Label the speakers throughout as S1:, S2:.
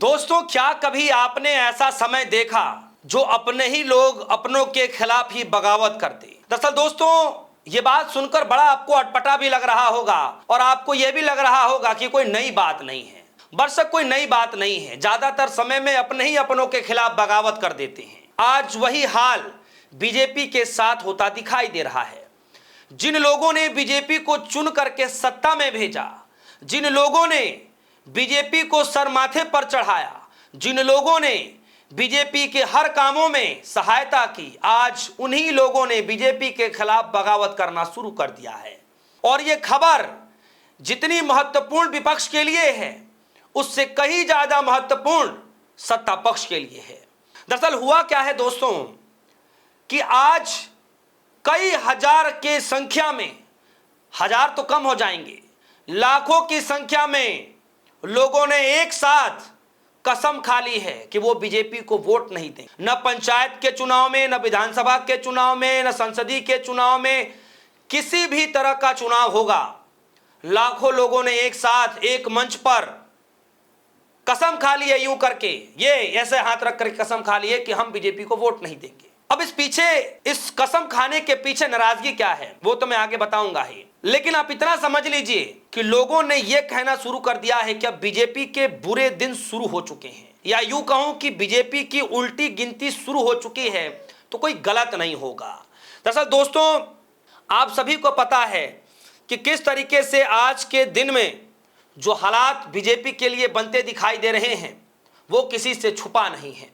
S1: दोस्तों, क्या कभी आपने ऐसा समय देखा जो अपने ही लोग अपनों के खिलाफ ही बगावत करते। दरअसल दोस्तों, ये बात सुनकर बड़ा आपको अटपटा भी लग रहा होगा और आपको यह भी लग रहा होगा कि कोई नई बात नहीं है। बेशक कोई नई बात नहीं है, ज्यादातर समय में अपने ही अपनों के खिलाफ बगावत कर देते हैं। आज वही हाल बीजेपी के साथ होता दिखाई दे रहा है। जिन लोगों ने बीजेपी को चुन करके सत्ता में भेजा, जिन लोगों ने बीजेपी को सर माथे पर चढ़ाया, जिन लोगों ने बीजेपी के हर कामों में सहायता की, आज उन्हीं लोगों ने बीजेपी के खिलाफ बगावत करना शुरू कर दिया है। और यह खबर जितनी महत्वपूर्ण विपक्ष के लिए है, उससे कहीं ज्यादा महत्वपूर्ण सत्ता पक्ष के लिए है। दरअसल हुआ क्या है दोस्तों कि आज कई हजार के संख्या में, हजार तो कम हो जाएंगे, लाखों की संख्या में लोगों ने एक साथ कसम खा ली है कि वो बीजेपी को वोट नहीं देंगे। न पंचायत के चुनाव में, न विधानसभा के चुनाव में, न संसदीय के चुनाव में, किसी भी तरह का चुनाव होगा, लाखों लोगों ने एक साथ एक मंच पर कसम खा ली है। यूं करके ये ऐसे हाथ रख करके कसम खा ली है कि हम बीजेपी को वोट नहीं देंगे। अब इस कसम खाने के पीछे नाराजगी क्या है वो तो मैं आगे बताऊंगा ही, लेकिन आप इतना समझ लीजिए कि लोगों ने यह कहना शुरू कर दिया है कि अब बीजेपी के बुरे दिन शुरू हो चुके हैं, या यूं कहूं कि बीजेपी की उल्टी गिनती शुरू हो चुकी है, तो कोई गलत नहीं होगा। दरअसल दोस्तों, आप सभी को पता है कि किस तरीके से आज के दिन में जो हालात बीजेपी के लिए बनते दिखाई दे रहे हैं वो किसी से छुपा नहीं है।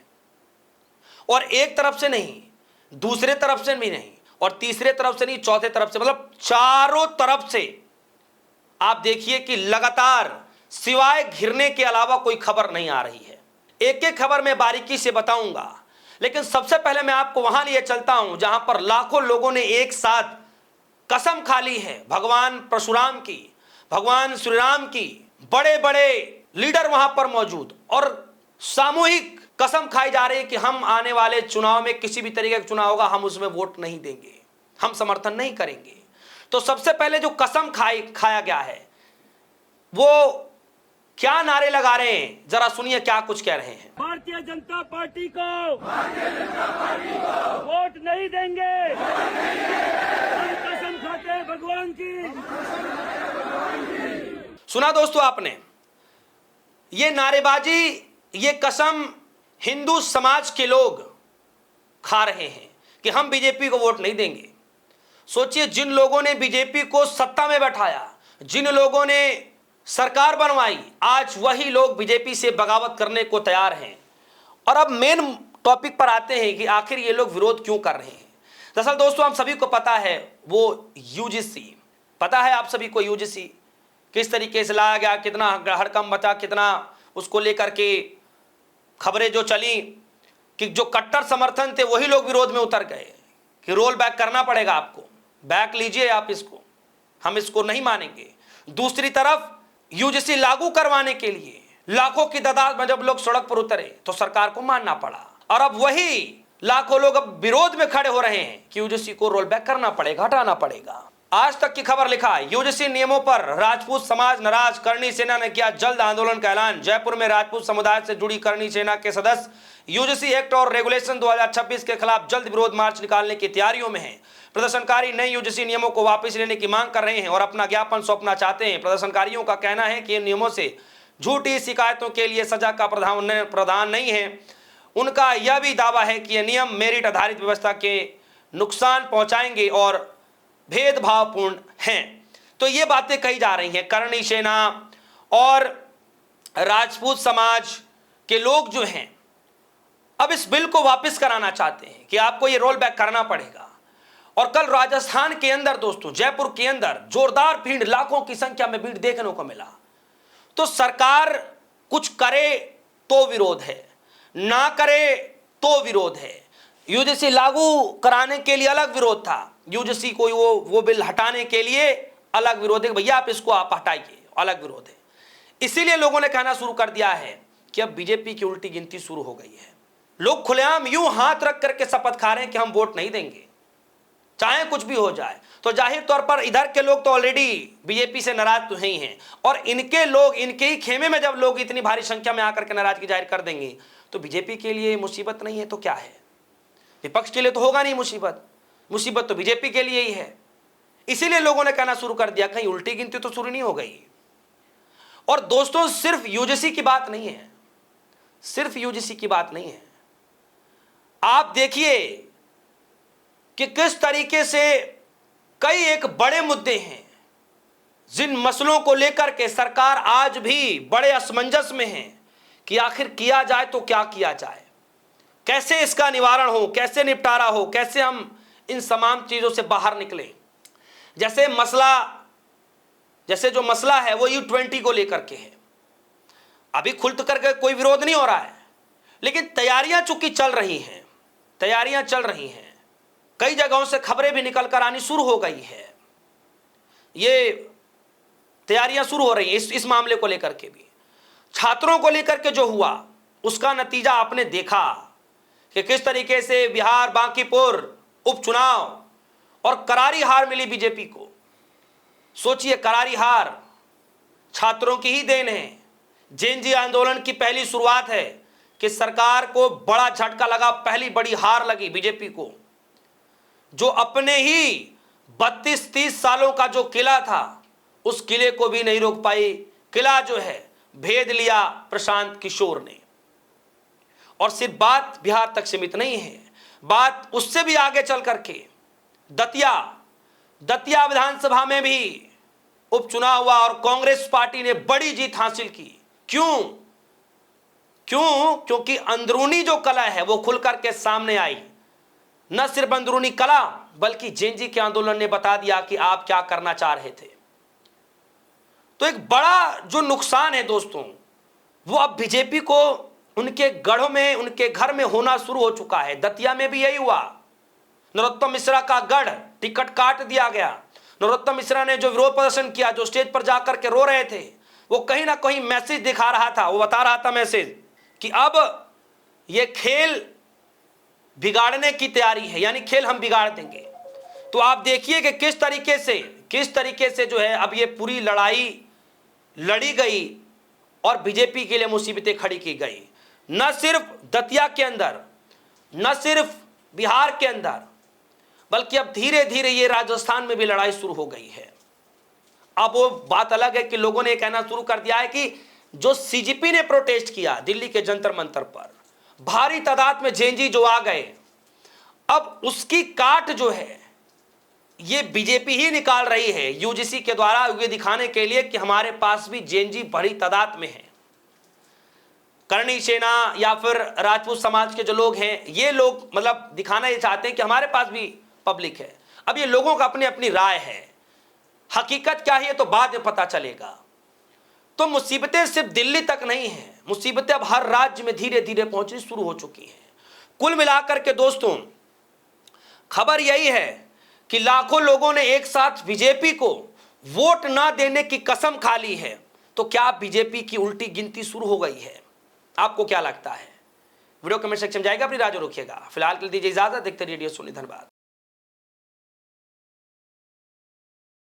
S1: और एक तरफ से नहीं, दूसरे तरफ से भी नहीं, और तीसरे तरफ से नहीं, चौथे तरफ से, मतलब चारों तरफ से आप देखिए कि लगातार सिवाय घिरने के अलावा कोई खबर नहीं आ रही है। एक एक खबर मैं बारीकी से बताऊंगा, लेकिन सबसे पहले मैं आपको वहां लिए चलता हूं जहां पर लाखों लोगों ने एक साथ कसम खा ली है भगवान परशुराम की, भगवान श्री राम की। बड़े बड़े लीडर वहां पर मौजूद और सामूहिक कसम खाई जा रही है कि हम आने वाले चुनाव में, किसी भी तरीके का चुनाव होगा, हम उसमें वोट नहीं देंगे, हम समर्थन नहीं करेंगे। तो सबसे पहले जो कसम खाया गया है वो क्या नारे लगा रहे हैं, जरा सुनिए क्या कुछ कह रहे हैं।
S2: भारतीय जनता पार्टी को वोट नहीं देंगे, हम कसम खाते हैं भगवान की।
S1: सुना दोस्तों आपने, ये नारेबाजी, ये कसम हिंदू समाज के लोग खा रहे हैं कि हम बीजेपी को वोट नहीं देंगे। सोचिए, जिन लोगों ने बीजेपी को सत्ता में बैठाया, जिन लोगों ने सरकार बनवाई, आज वही लोग बीजेपी से बगावत करने को तैयार हैं। और अब मेन टॉपिक पर आते हैं कि आखिर ये लोग विरोध क्यों कर रहे हैं। दरअसल दोस्तों, हम सभी को पता है वो यूजीसी, पता है आप सभी को यूजीसी किस तरीके से लाया गया, कितना हड़कंप मचा, कितना उसको लेकर के खबरें जो चली कि जो कट्टर समर्थन थे वही लोग विरोध में उतर गए कि रोल बैक करना पड़ेगा, आपको बैक लीजिए आप इसको, हम इसको नहीं मानेंगे। दूसरी तरफ यूजीसी लागू करवाने के लिए लाखों की तादाद में जब लोग सड़क पर उतरे तो सरकार को मानना पड़ा, और अब वही लाखों लोग अब विरोध में खड़े हो रहे हैं कि यूजीसी को रोल बैक करना पड़ेगा, हटाना पड़ेगा। आज तक की खबर लिखा, यूजीसी नियमों पर राजपूत समाज नाराज, करणी सेना ने किया जल्द आंदोलन का ऐलान। जयपुर में राजपूत समुदाय से जुड़ी करणी सेना के सदस्य यूजीसी एक्ट और रेगुलेशन 2026 के खिलाफ जल्द विरोध मार्च निकालने की तैयारियों में हैं। प्रदर्शनकारी नए यूजीसी नियमों को वापस लेने की मांग कर रहे हैं और अपना ज्ञापन सौंपना चाहते हैं। प्रदर्शनकारियों का कहना है कि इन नियमों से झूठी शिकायतों के लिए सजा का प्रावधान नहीं है। उनका यह भी दावा है कि ये नियम मेरिट आधारित व्यवस्था के नुकसान पहुंचाएंगे और भेदभावपूर्ण हैं। तो ये बातें कही जा रही हैं। करणी सेना और राजपूत समाज के लोग जो हैं अब इस बिल को वापस कराना चाहते हैं कि आपको ये रोल बैक करना पड़ेगा। और कल राजस्थान के अंदर दोस्तों, जयपुर के अंदर जोरदार भीड़, लाखों की संख्या में भीड़ देखने को मिला। तो सरकार कुछ करे तो विरोध है, ना करे तो विरोध है। यूजीसी लागू कराने के लिए अलग विरोध था, यूजीसी को वो बिल हटाने के लिए अलग विरोध है, भैया आप हटाइए, अलग विरोध है। इसीलिए लोगों ने कहना शुरू कर दिया है कि अब बीजेपी की उल्टी गिनती शुरू हो गई है। लोग खुलेआम यूं हाथ रख करके शपथ खा रहे हैं कि हम वोट नहीं देंगे। चाहे कुछ भी हो जाए। तो जाहिर तौर पर इधर के लोग तो ऑलरेडी बीजेपी से नाराज तो हैं ही हैं, और इनके लोग, इनके ही खेमे में जब लोग इतनी भारी संख्या में आकर के नाराजगी जाहिर कर देंगे तो बीजेपी के लिए मुसीबत नहीं है तो क्या है? विपक्ष के लिए तो होगा नहीं मुसीबत, मुसीबत तो बीजेपी के लिए ही है। इसीलिए लोगों ने कहना शुरू कर दिया कहीं उल्टी गिनती तो शुरू नहीं हो गई। और दोस्तों सिर्फ यूजीसी की बात नहीं है, सिर्फ यूजीसी की बात नहीं है। आप देखिए कि किस तरीके से कई एक बड़े मुद्दे हैं जिन मसलों को लेकर के सरकार आज भी बड़े असमंजस में है कि आखिर किया जाए तो क्या किया जाए, कैसे इसका निवारण हो, कैसे निपटारा हो, कैसे हम इन तमाम चीज़ों से बाहर निकलें। जैसे जो मसला है वो U20 को लेकर के है। अभी खुल करके कोई विरोध नहीं हो रहा है, लेकिन तैयारियां चूंकि चल रही हैं, कई जगहों से खबरें भी निकल कर आनी शुरू हो गई है। ये तैयारियां शुरू हो रही हैं इस मामले को लेकर के भी। छात्रों को लेकर के जो हुआ उसका नतीजा आपने देखा कि किस तरीके से बिहार बांकीपुर उपचुनाव और करारी हार मिली बीजेपी को। सोचिए, करारी हार छात्रों की ही देन है। जेएनजी आंदोलन की पहली शुरुआत है कि सरकार को बड़ा झटका लगा, पहली बड़ी हार लगी बीजेपी को, जो अपने ही 32-30 सालों का जो किला था उस किले को भी नहीं रोक पाई। किला जो है भेद लिया प्रशांत किशोर ने। और सिर्फ बात बिहार तक सीमित नहीं है, बात उससे भी आगे चल करके दतिया विधानसभा में भी उपचुनाव हुआ और कांग्रेस पार्टी ने बड़ी जीत हासिल की। क्योंकि अंदरूनी जो कला है वो खुल करके सामने आई। न सिर्फ अंदरूनी कला बल्कि जेएनजी के आंदोलन ने बता दिया कि आप क्या करना चाह रहे थे। तो एक बड़ा जो नुकसान है दोस्तों वो अब बीजेपी को उनके गढ़ों में, उनके घर में होना शुरू हो चुका है। दतिया में भी यही हुआ। नरोत्तम मिश्रा का गढ़ टिकट काट दिया गया। नरोत्तम मिश्रा ने जो विरोध प्रदर्शन किया, जो स्टेज पर जाकर के रो रहे थे, वो कहीं ना कहीं मैसेज दिखा रहा था। वो बता रहा था मैसेज कि अब ये खेल बिगाड़ने की तैयारी है, यानी खेल हम बिगाड़ देंगे। तो आप देखिए कि किस तरीके से जो है अब ये पूरी लड़ाई लड़ी गई और बीजेपी के लिए मुसीबतें खड़ी की गई। न सिर्फ दतिया के अंदर, न सिर्फ बिहार के अंदर, बल्कि अब धीरे धीरे ये राजस्थान में भी लड़ाई शुरू हो गई है। अब वो बात अलग है कि लोगों ने कहना शुरू कर दिया है कि जो सीजीपी ने प्रोटेस्ट किया दिल्ली के जंतर मंतर पर, भारी तादाद में जेएनजी जो आ गए, अब उसकी काट जो है ये बीजेपी ही निकाल रही है यूजीसी के द्वारा, ये दिखाने के लिए कि हमारे पास भी जेएनजी बड़ी तादाद में है। करणी सेना या फिर राजपूत समाज के जो लोग हैं, ये लोग मतलब दिखाना ये चाहते हैं कि हमारे पास भी पब्लिक है। अब ये लोगों का अपनी अपनी राय है, हकीकत क्या है तो बाद में पता चलेगा। तो मुसीबतें सिर्फ दिल्ली तक नहीं हैं, मुसीबतें अब हर राज्य में धीरे धीरे पहुंचनी शुरू हो चुकी हैं। कुल मिलाकर के दोस्तों खबर यही है कि लाखों लोगों ने एक साथ बीजेपी को वोट ना देने की कसम खा ली है। तो क्या बीजेपी की उल्टी गिनती शुरू हो गई है? आपको क्या लगता है? वीडियो कमेंट सेक्शन में जाएगा, अपनी राय रखिएगा। फिलहाल के लिए दीजिए इजाजत, देखते रहिए रेडियो सोनी। धन्यवाद।